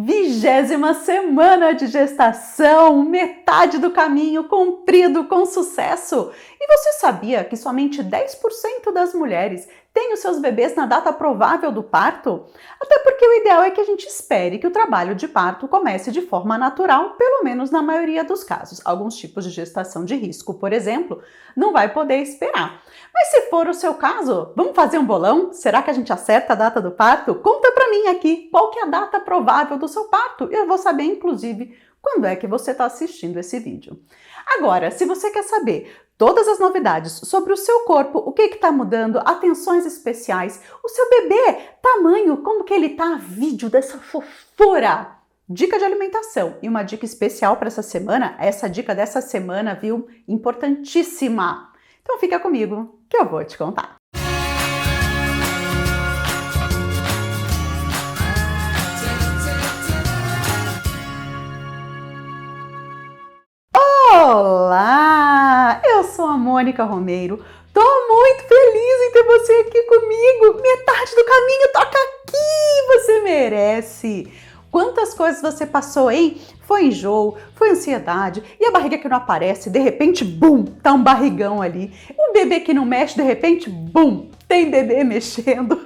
20ª semana de gestação, metade do caminho cumprido com sucesso. E você sabia que somente 10% das mulheres têm os seus bebês na data provável do parto? Até porque o ideal é que a gente espere que o trabalho de parto comece de forma natural, pelo menos na maioria dos casos. Alguns tipos de gestação de risco, por exemplo, não vai poder esperar. Mas se for o seu caso, vamos fazer um bolão? Será que a gente acerta a data do parto? Conta pra mim aqui qual que é a data provável do seu parto. Eu vou saber, inclusive, quando é que você está assistindo esse vídeo. Agora, se você quer saber todas as novidades sobre o seu corpo, o que está mudando, atenções especiais, o seu bebê, tamanho, como que ele tá, vídeo dessa fofura, dica de alimentação e uma dica especial para essa dica dessa semana, viu? Importantíssima! Então fica comigo que eu vou te contar. Olá! Eu sou a Mônica Romeiro. Tô muito feliz em ter você aqui comigo. Metade do caminho toca aqui, você merece. Quantas coisas você passou, hein? Foi enjoo, foi ansiedade, e a barriga que não aparece, de repente, bum, tá um barrigão ali. Um bebê que não mexe, de repente, bum, tem bebê mexendo.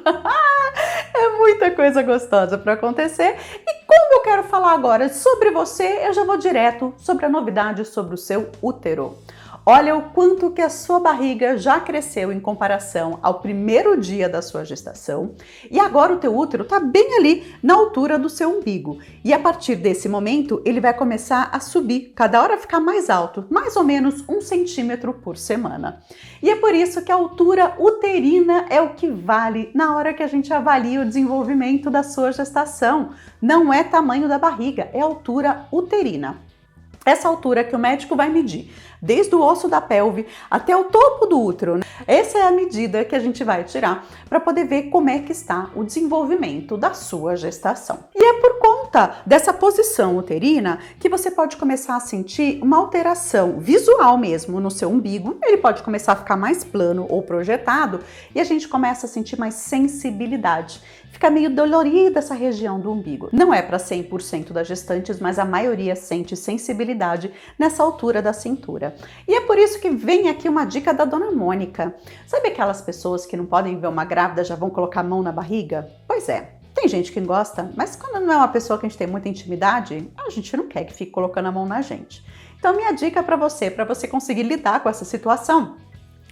É muita coisa gostosa para acontecer. E como eu quero falar agora sobre você, eu já vou direto sobre a novidade sobre o seu útero. Olha o quanto que a sua barriga já cresceu em comparação ao primeiro dia da sua gestação e agora o teu útero está bem ali na altura do seu umbigo. E a partir desse momento ele vai começar a subir, cada hora ficar mais alto, mais ou menos 1 centímetro por semana. E é por isso que a altura uterina é o que vale na hora que a gente avalia o desenvolvimento da sua gestação. Não é tamanho da barriga, é altura uterina. Essa altura que o médico vai medir, desde o osso da pelve até o topo do útero. Essa é a medida que a gente vai tirar para poder ver como é que está o desenvolvimento da sua gestação. E é por conta dessa posição uterina que você pode começar a sentir uma alteração visual mesmo no seu umbigo. Ele pode começar a ficar mais plano ou projetado e a gente começa a sentir mais sensibilidade. Fica meio dolorida essa região do umbigo. Não é para 100% das gestantes, mas a maioria sente sensibilidade nessa altura da cintura. E é por isso que vem aqui uma dica da Dona Mônica. Sabe aquelas pessoas que não podem ver uma grávida, já vão colocar a mão na barriga? Pois é, tem gente que gosta, mas quando não é uma pessoa que a gente tem muita intimidade, a gente não quer que fique colocando a mão na gente. Então minha dica para você conseguir lidar com essa situação,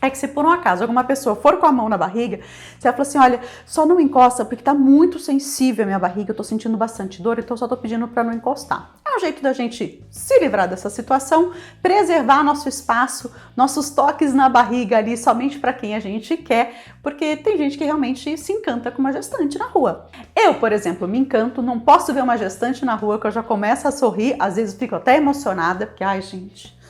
é que se por um acaso alguma pessoa for com a mão na barriga, você vai falar assim, olha, só não encosta porque tá muito sensível a minha barriga, eu tô sentindo bastante dor, então só tô pedindo para não encostar. É um jeito da gente se livrar dessa situação, preservar nosso espaço, nossos toques na barriga ali somente para quem a gente quer, porque tem gente que realmente se encanta com uma gestante na rua. Eu, por exemplo, me encanto, não posso ver uma gestante na rua que eu já começo a sorrir, às vezes fico até emocionada, porque, ai gente,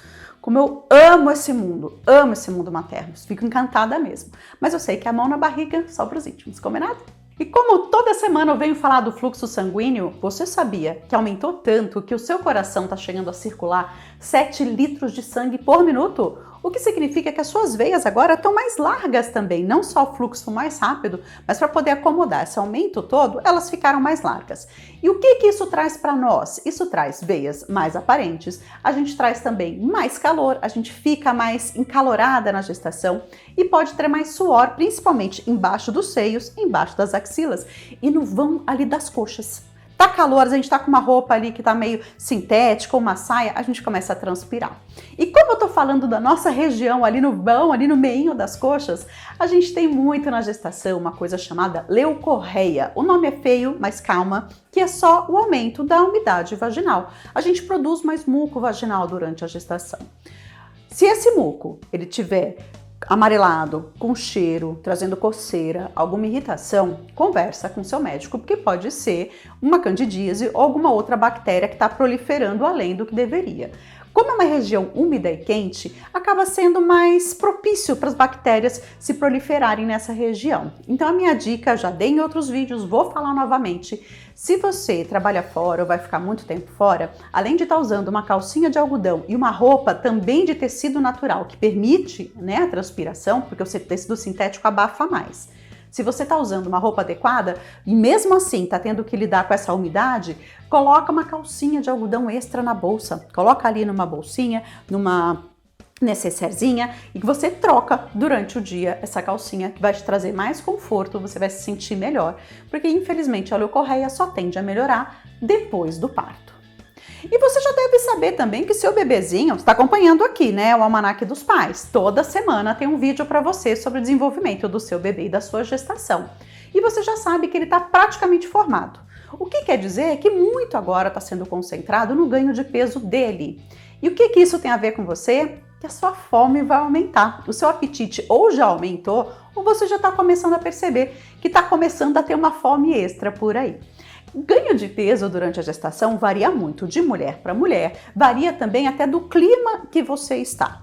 como eu amo esse mundo materno, fico encantada mesmo. Mas eu sei que a mão na barriga só para os íntimos, combinado? E como toda semana eu venho falar do fluxo sanguíneo, você sabia que aumentou tanto que o seu coração está chegando a circular 7 litros de sangue por minuto? O que significa que as suas veias agora estão mais largas também, não só o fluxo mais rápido, mas para poder acomodar esse aumento todo, elas ficaram mais largas. E o que isso traz para nós? Isso traz veias mais aparentes, a gente traz também mais calor, a gente fica mais encalorada na gestação e pode ter mais suor, principalmente embaixo dos seios, embaixo das axilas e no vão ali das coxas. Tá calor, a gente tá com uma roupa ali que tá meio sintética ou uma saia, a gente começa a transpirar. E como eu tô falando da nossa região ali no vão, ali no meinho das coxas, a gente tem muito na gestação uma coisa chamada leucorreia. O nome é feio, mas calma, que é só o aumento da umidade vaginal. A gente produz mais muco vaginal durante a gestação. Se esse muco, ele tiver amarelado, com cheiro, trazendo coceira, alguma irritação, conversa com seu médico, porque pode ser uma candidíase ou alguma outra bactéria que está proliferando além do que deveria. Como é uma região úmida e quente, acaba sendo mais propício para as bactérias se proliferarem nessa região. Então a minha dica, já dei em outros vídeos, vou falar novamente, se você trabalha fora ou vai ficar muito tempo fora, além de estar usando uma calcinha de algodão e uma roupa também de tecido natural que permite, né, a transpiração, porque o tecido sintético abafa mais. Se você está usando uma roupa adequada e mesmo assim está tendo que lidar com essa umidade, coloca uma calcinha de algodão extra na bolsa. Coloca ali numa bolsinha, numa necessairezinha, e que você troca durante o dia essa calcinha, que vai te trazer mais conforto, você vai se sentir melhor, porque infelizmente a leucorreia só tende a melhorar depois do parto. E você já deve saber também que seu bebezinho está acompanhando aqui, né, o Almanaque dos Pais. Toda semana tem um vídeo para você sobre o desenvolvimento do seu bebê e da sua gestação. E você já sabe que ele está praticamente formado. O que quer dizer que muito agora está sendo concentrado no ganho de peso dele. E o que isso tem a ver com você? Que a sua fome vai aumentar. O seu apetite ou já aumentou, ou você já está começando a perceber que está começando a ter uma fome extra por aí. O ganho de peso durante a gestação varia muito de mulher para mulher, varia também até do clima que você está.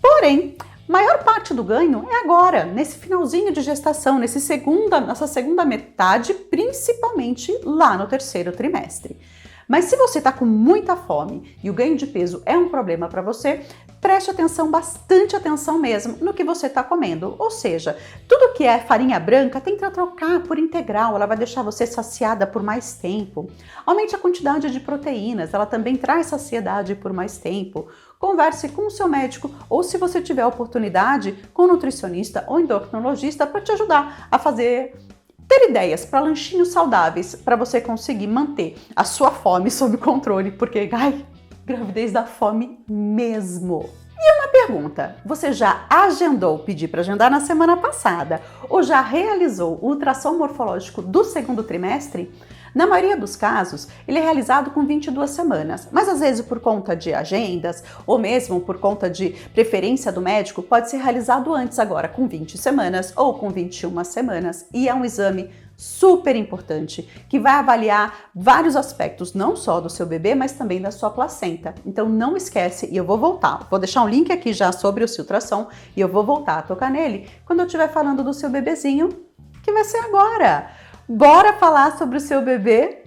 Porém, maior parte do ganho é agora, nesse finalzinho de gestação, nessa segunda metade, principalmente lá no 3º trimestre. Mas se você está com muita fome e o ganho de peso é um problema para você, preste atenção, bastante atenção mesmo no que você está comendo. Ou seja, tudo que é farinha branca tenta trocar por integral, ela vai deixar você saciada por mais tempo. Aumente a quantidade de proteínas, ela também traz saciedade por mais tempo. Converse com o seu médico ou, se você tiver oportunidade, com um nutricionista ou endocrinologista para te ajudar a ter ideias para lanchinhos saudáveis, para você conseguir manter a sua fome sob controle, porque, gravidez dá fome mesmo. E uma pergunta, você já agendou, pedi para agendar na semana passada, ou já realizou o ultrassom morfológico do 2º trimestre? Na maioria dos casos, ele é realizado com 22 semanas, mas às vezes por conta de agendas ou mesmo por conta de preferência do médico, pode ser realizado antes agora com 20 semanas ou com 21 semanas, e é um exame super importante que vai avaliar vários aspectos, não só do seu bebê, mas também da sua placenta. Então não esquece, e eu vou deixar um link aqui já sobre o ultrassom e eu vou voltar a tocar nele quando eu estiver falando do seu bebezinho, que vai ser agora. Bora falar sobre o seu bebê?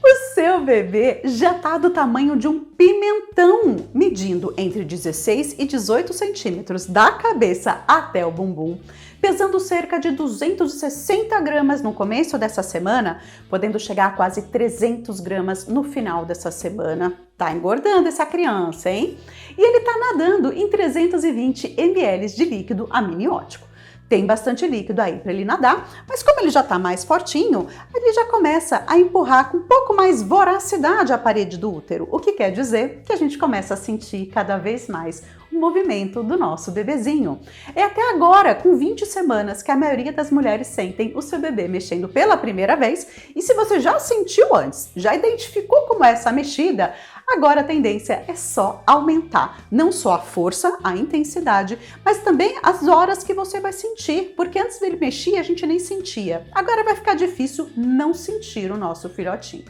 O seu bebê já tá do tamanho de um pimentão, medindo entre 16 e 18 centímetros da cabeça até o bumbum, pesando cerca de 260 gramas no começo dessa semana, podendo chegar a quase 300 gramas no final dessa semana. Tá engordando essa criança, hein? E ele tá nadando em 320 ml de líquido amniótico. Tem bastante líquido aí para ele nadar, mas como ele já está mais fortinho, ele já começa a empurrar com um pouco mais voracidade a parede do útero, o que quer dizer que a gente começa a sentir cada vez mais o movimento do nosso bebezinho. É até agora, com 20 semanas, que a maioria das mulheres sentem o seu bebê mexendo pela primeira vez, e se você já sentiu antes, já identificou como é essa mexida, agora a tendência é só aumentar, não só a força, a intensidade, mas também as horas que você vai sentir, porque antes dele mexer a gente nem sentia. Agora vai ficar difícil não sentir o nosso filhotinho.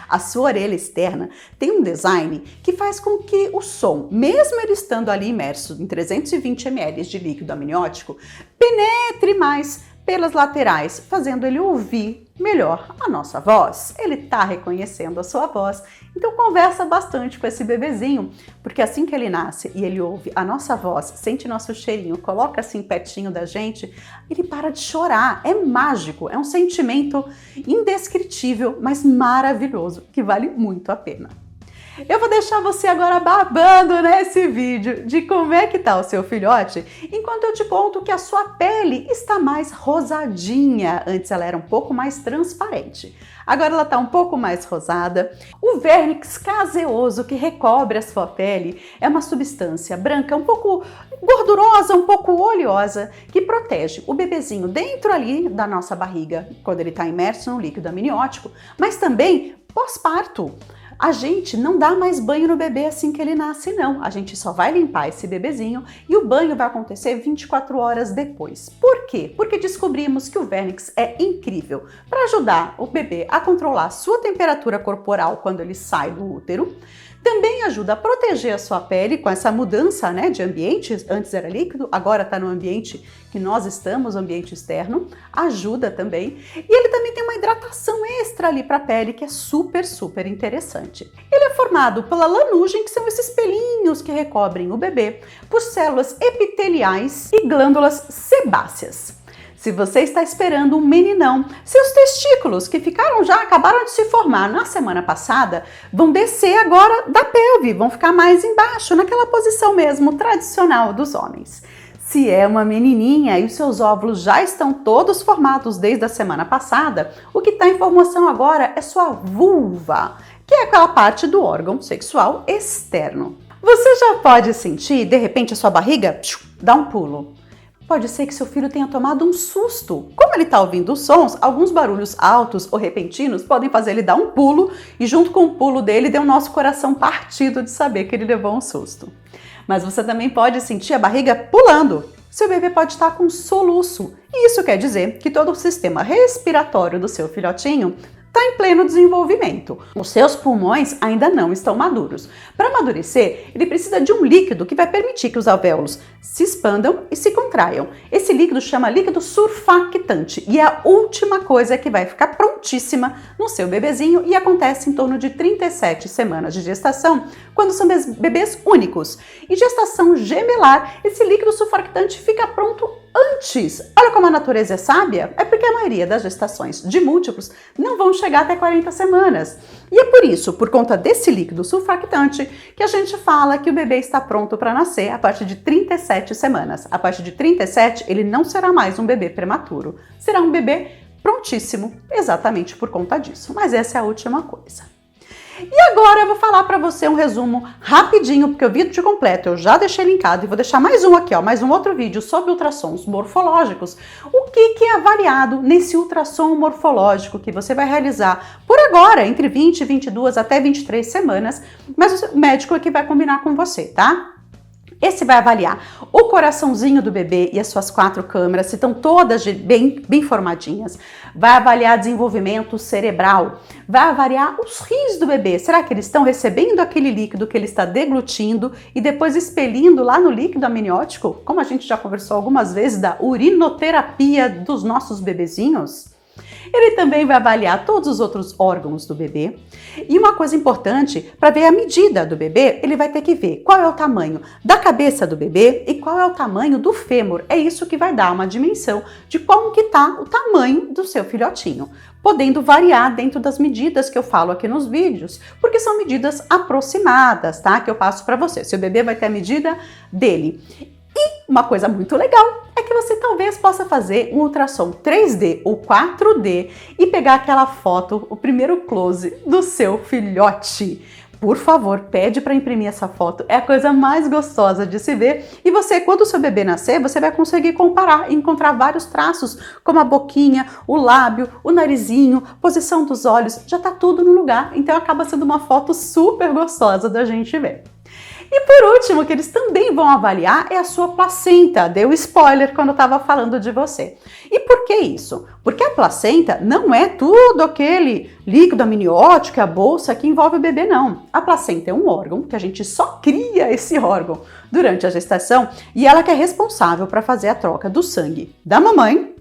A sua orelha externa tem um design que faz com que o som, mesmo ele estando ali imerso em 320 ml de líquido amniótico, penetre mais pelas laterais, fazendo ele ouvir melhor a nossa voz. Ele está reconhecendo a sua voz, então conversa bastante com esse bebezinho, porque assim que ele nasce e ele ouve a nossa voz, sente nosso cheirinho, coloca assim pertinho da gente, ele para de chorar. É mágico, é um sentimento indescritível, mas maravilhoso, que vale muito a pena. Eu vou deixar você agora babando nesse vídeo de como é que tá o seu filhote, enquanto eu te conto que a sua pele está mais rosadinha. Antes ela era um pouco mais transparente. Agora ela está um pouco mais rosada. O vernix caseoso que recobre a sua pele é uma substância branca um pouco gordurosa, um pouco oleosa, que protege o bebezinho dentro ali da nossa barriga, quando ele está imerso no líquido amniótico, mas também pós-parto. A gente não dá mais banho no bebê assim que ele nasce, não. A gente só vai limpar esse bebezinho e o banho vai acontecer 24 horas depois. Por quê? Porque descobrimos que o vernix é incrível para ajudar o bebê a controlar a sua temperatura corporal quando ele sai do útero. Também ajuda a proteger a sua pele com essa mudança, né, de ambiente. Antes era líquido, agora está no ambiente que nós estamos, ambiente externo. Ajuda também. E ele também tem uma hidratação extra ali para a pele, que é super, super interessante. Ele é formado pela lanugem, que são esses pelinhos que recobrem o bebê, por células epiteliais e glândulas sebáceas. Se você está esperando um meninão, seus testículos, que acabaram de se formar na semana passada, vão descer agora da pelve, vão ficar mais embaixo, naquela posição mesmo tradicional dos homens. Se é uma menininha e os seus óvulos já estão todos formados desde a semana passada, o que está em formação agora é sua vulva, que é aquela parte do órgão sexual externo. Você já pode sentir, de repente, a sua barriga dar um pulo. Pode ser que seu filho tenha tomado um susto. Como ele está ouvindo os sons, alguns barulhos altos ou repentinos podem fazer ele dar um pulo e junto com o pulo dele deu o nosso coração partido de saber que ele levou um susto. Mas você também pode sentir a barriga pulando. Seu bebê pode estar com soluço. E isso quer dizer que todo o sistema respiratório do seu filhotinho está em pleno desenvolvimento. Os seus pulmões ainda não estão maduros. Para amadurecer, ele precisa de um líquido que vai permitir que os alvéolos se expandam e se contraiam. Esse líquido chama líquido surfactante e é a última coisa que vai ficar prontíssima no seu bebezinho e acontece em torno de 37 semanas de gestação, quando são bebês únicos. E gestação gemelar, esse líquido surfactante fica pronto antes. Olha como a natureza é sábia, é porque a maioria das gestações de múltiplos não vão chegar até 40 semanas. E é por isso, por conta desse líquido surfactante, que a gente fala que o bebê está pronto para nascer a partir de 37 semanas. A partir de 37, ele não será mais um bebê prematuro, será um bebê prontíssimo, exatamente por conta disso. Mas essa é a última coisa. E agora eu vou falar para você um resumo rapidinho, porque o vídeo completo eu já deixei linkado e vou deixar mais um aqui, mais um outro vídeo sobre ultrassons morfológicos. O que é avaliado nesse ultrassom morfológico que você vai realizar por agora, entre 20, 22 até 23 semanas, mas o médico é que vai combinar com você, tá? Esse vai avaliar o coraçãozinho do bebê e as suas 4 câmeras, se estão todas bem formadinhas. Vai avaliar desenvolvimento cerebral. Vai avaliar os rins do bebê. Será que eles estão recebendo aquele líquido que ele está deglutindo e depois expelindo lá no líquido amniótico? Como a gente já conversou algumas vezes da urinoterapia dos nossos bebezinhos. Ele também vai avaliar todos os outros órgãos do bebê. E uma coisa importante, para ver a medida do bebê, ele vai ter que ver qual é o tamanho da cabeça do bebê e qual é o tamanho do fêmur. É isso que vai dar uma dimensão de como que está o tamanho do seu filhotinho, podendo variar dentro das medidas que eu falo aqui nos vídeos, porque são medidas aproximadas, tá? Que eu passo para você. Seu bebê vai ter a medida dele. E uma coisa muito legal é que você talvez possa fazer um ultrassom 3D ou 4D e pegar aquela foto, o primeiro close do seu filhote. Por favor, pede para imprimir essa foto, é a coisa mais gostosa de se ver. E você, quando o seu bebê nascer, você vai conseguir comparar e encontrar vários traços, como a boquinha, o lábio, o narizinho, posição dos olhos, já tá tudo no lugar. Então acaba sendo uma foto super gostosa da gente ver. E por último, o que eles também vão avaliar é a sua placenta. Deu spoiler quando eu estava falando de você. E por que isso? Porque a placenta não é tudo aquele líquido amniótico, a bolsa que envolve o bebê, não. A placenta é um órgão que a gente só cria esse órgão durante a gestação e ela que é responsável para fazer a troca do sangue da mamãe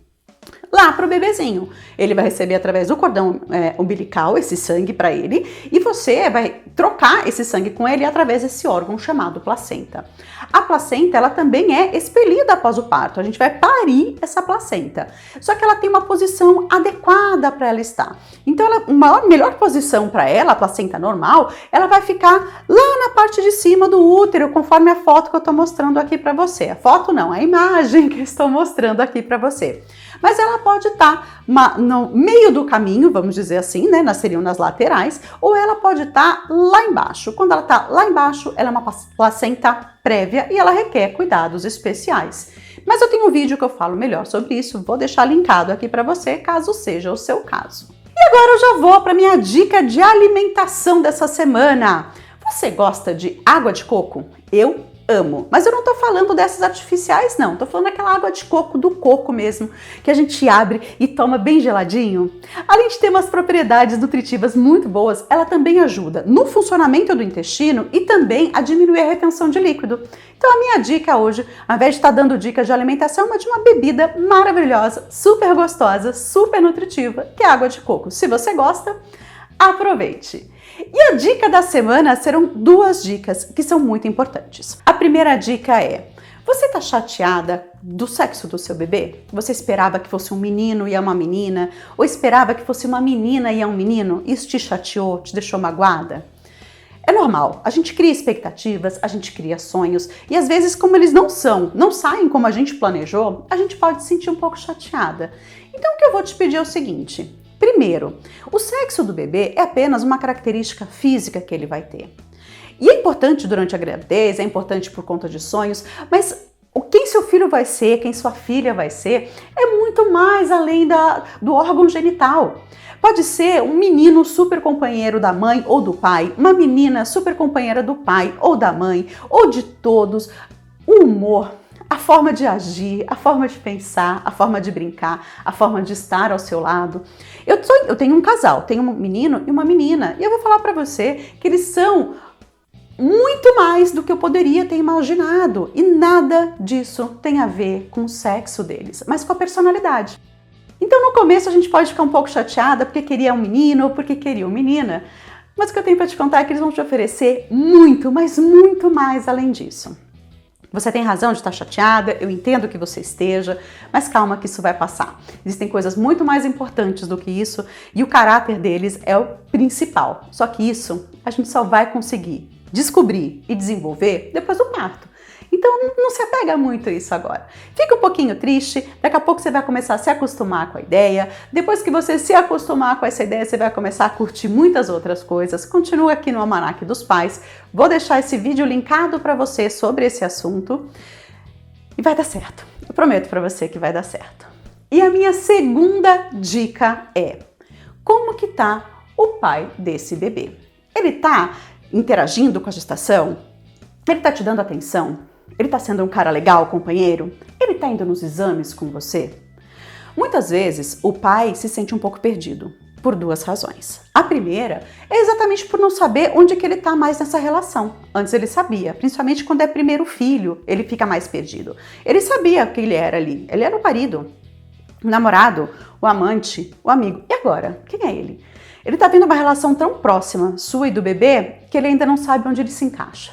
lá para o bebezinho. Ele vai receber através do cordão umbilical esse sangue para ele e você vai trocar esse sangue com ele através desse órgão chamado placenta. A placenta, ela também é expelida após o parto. A gente vai parir essa placenta. Só que ela tem uma posição adequada para ela estar. Então, a melhor posição para ela, a placenta normal, ela vai ficar lá na parte de cima do útero, conforme a foto que eu estou mostrando aqui para você. A foto não, a imagem que eu estou mostrando aqui para você. Mas ela pode estar no meio do caminho, vamos dizer assim, né? Seriam nas laterais, ou ela pode estar lá embaixo. Quando ela está lá embaixo, ela é uma placenta prévia e ela requer cuidados especiais. Mas eu tenho um vídeo que eu falo melhor sobre isso, vou deixar linkado aqui para você, caso seja o seu caso. E agora eu já vou para minha dica de alimentação dessa semana. Você gosta de água de coco? Eu amo. Mas eu não tô falando dessas artificiais, não. Tô falando daquela água de coco, do coco mesmo, que a gente abre e toma bem geladinho. Além de ter umas propriedades nutritivas muito boas, ela também ajuda no funcionamento do intestino e também a diminuir a retenção de líquido. Então a minha dica hoje, ao invés de estar dando dicas de alimentação, é de uma bebida maravilhosa, super gostosa, super nutritiva, que é a água de coco. Se você gosta, aproveite! E a dica da semana serão 2 dicas que são muito importantes. A primeira dica é: Você tá chateada do sexo do seu bebê? Você esperava que fosse um menino e é uma menina? Ou esperava que fosse uma menina e é um menino? Isso te chateou, te deixou magoada? É normal, a gente cria expectativas, a gente cria sonhos e às vezes como eles não saem como a gente planejou, a gente pode se sentir um pouco chateada. Então o que eu vou te pedir é o seguinte: primeiro, o sexo do bebê é apenas uma característica física que ele vai ter. E é importante durante a gravidez, é importante por conta de sonhos, mas quem seu filho vai ser, quem sua filha vai ser, é muito mais além do órgão genital. Pode ser um menino super companheiro da mãe ou do pai, uma menina super companheira do pai ou da mãe, ou de todos. O humor, a forma de agir, a forma de pensar, a forma de brincar, a forma de estar ao seu lado. Eu tenho um casal, tenho um menino e uma menina, e eu vou falar para você que eles são muito mais do que eu poderia ter imaginado. E nada disso tem a ver com o sexo deles, mas com a personalidade. Então no começo a gente pode ficar um pouco chateada porque queria um menino ou porque queria uma menina, mas o que eu tenho para te contar é que eles vão te oferecer muito, mas muito mais além disso. Você tem razão de estar chateada, eu entendo que você esteja, mas calma que isso vai passar. Existem coisas muito mais importantes do que isso e o caráter deles é o principal. Só que isso a gente só vai conseguir descobrir e desenvolver depois do parto. Então não se apega muito a isso agora. Fica um pouquinho triste, daqui a pouco você vai começar a se acostumar com a ideia. Depois que você se acostumar com essa ideia, você vai começar a curtir muitas outras coisas. Continua aqui no Almanaque dos Pais. Vou deixar esse vídeo linkado para você sobre esse assunto. E vai dar certo. Eu prometo para você que vai dar certo. E a minha segunda dica é: como que tá o pai desse bebê? Ele tá interagindo com a gestação? Ele tá te dando atenção? Ele tá sendo um cara legal, companheiro? Ele tá indo nos exames com você? Muitas vezes o pai se sente um pouco perdido por duas razões. A primeira é exatamente por não saber onde que ele tá mais nessa relação. Antes ele sabia, principalmente quando é primeiro filho, ele fica mais perdido. Ele sabia o que ele era ali. Ele era o marido, o namorado, o amante, o amigo. E agora? Quem é ele? Ele tá vendo uma relação tão próxima, sua e do bebê, que ele ainda não sabe onde ele se encaixa.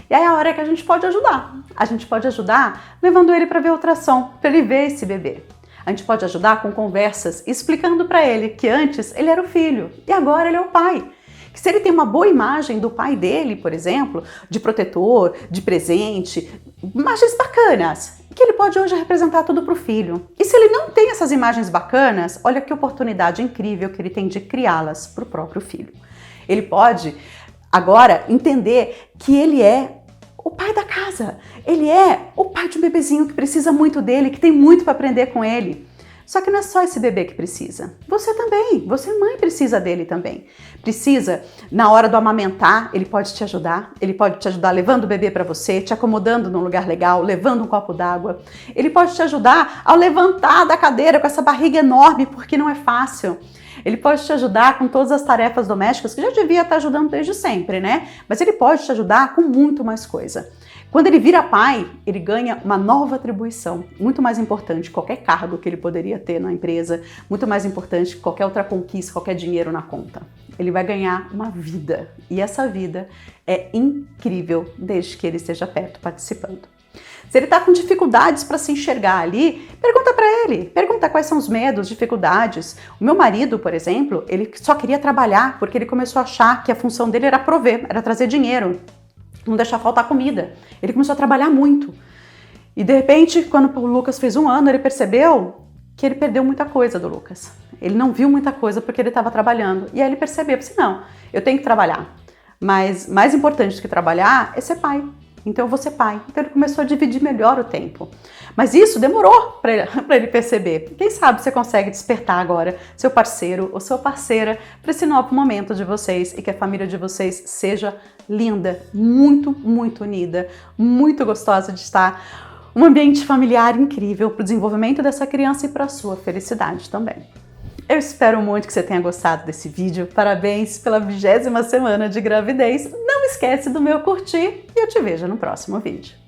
E aí é a hora que a gente pode ajudar. A gente pode ajudar levando ele para ver ultrassom, para ele ver esse bebê. A gente pode ajudar com conversas, explicando para ele que antes ele era o filho e agora ele é o pai. Que se ele tem uma boa imagem do pai dele, por exemplo, de protetor, de presente, imagens bacanas, que ele pode hoje representar tudo para o filho. E se ele não tem essas imagens bacanas, olha que oportunidade incrível que ele tem de criá-las para o próprio filho. Ele pode agora entender que ele é o pai da casa. Ele é o pai de um bebezinho que precisa muito dele, que tem muito para aprender com ele. Só que não é só esse bebê que precisa. Você também, você mãe precisa dele também. Precisa, na hora do amamentar, ele pode te ajudar levando o bebê para você, te acomodando num lugar legal, levando um copo d'água. Ele pode te ajudar ao levantar da cadeira com essa barriga enorme, porque não é fácil. Ele pode te ajudar com todas as tarefas domésticas, que já devia estar ajudando desde sempre, né? Mas ele pode te ajudar com muito mais coisa. Quando ele vira pai, ele ganha uma nova atribuição, muito mais importante que qualquer cargo que ele poderia ter na empresa, muito mais importante que qualquer outra conquista, qualquer dinheiro na conta. Ele vai ganhar uma vida, e essa vida é incrível desde que ele esteja perto, participando. Se ele está com dificuldades para se enxergar ali, pergunta para ele, pergunta quais são os medos, dificuldades. O meu marido, por exemplo, ele só queria trabalhar porque ele começou a achar que a função dele era prover, era trazer dinheiro, não deixar faltar comida. Ele começou a trabalhar muito. E de repente, quando o Lucas fez 1 ano, ele percebeu que ele perdeu muita coisa do Lucas. Ele não viu muita coisa porque ele estava trabalhando. E aí ele percebeu, disse, não, eu tenho que trabalhar. Mas mais importante do que trabalhar é ser pai. Então eu vou ser pai. Então ele começou a dividir melhor o tempo. Mas isso demorou para ele perceber. Quem sabe você consegue despertar agora seu parceiro ou sua parceira para esse novo momento de vocês e que a família de vocês seja linda, muito, muito unida, muito gostosa de estar. Um ambiente familiar incrível para o desenvolvimento dessa criança e para a sua felicidade também. Eu espero muito que você tenha gostado desse vídeo. Parabéns pela 20ª semana de gravidez. Não esquece do meu curtir e eu te vejo no próximo vídeo.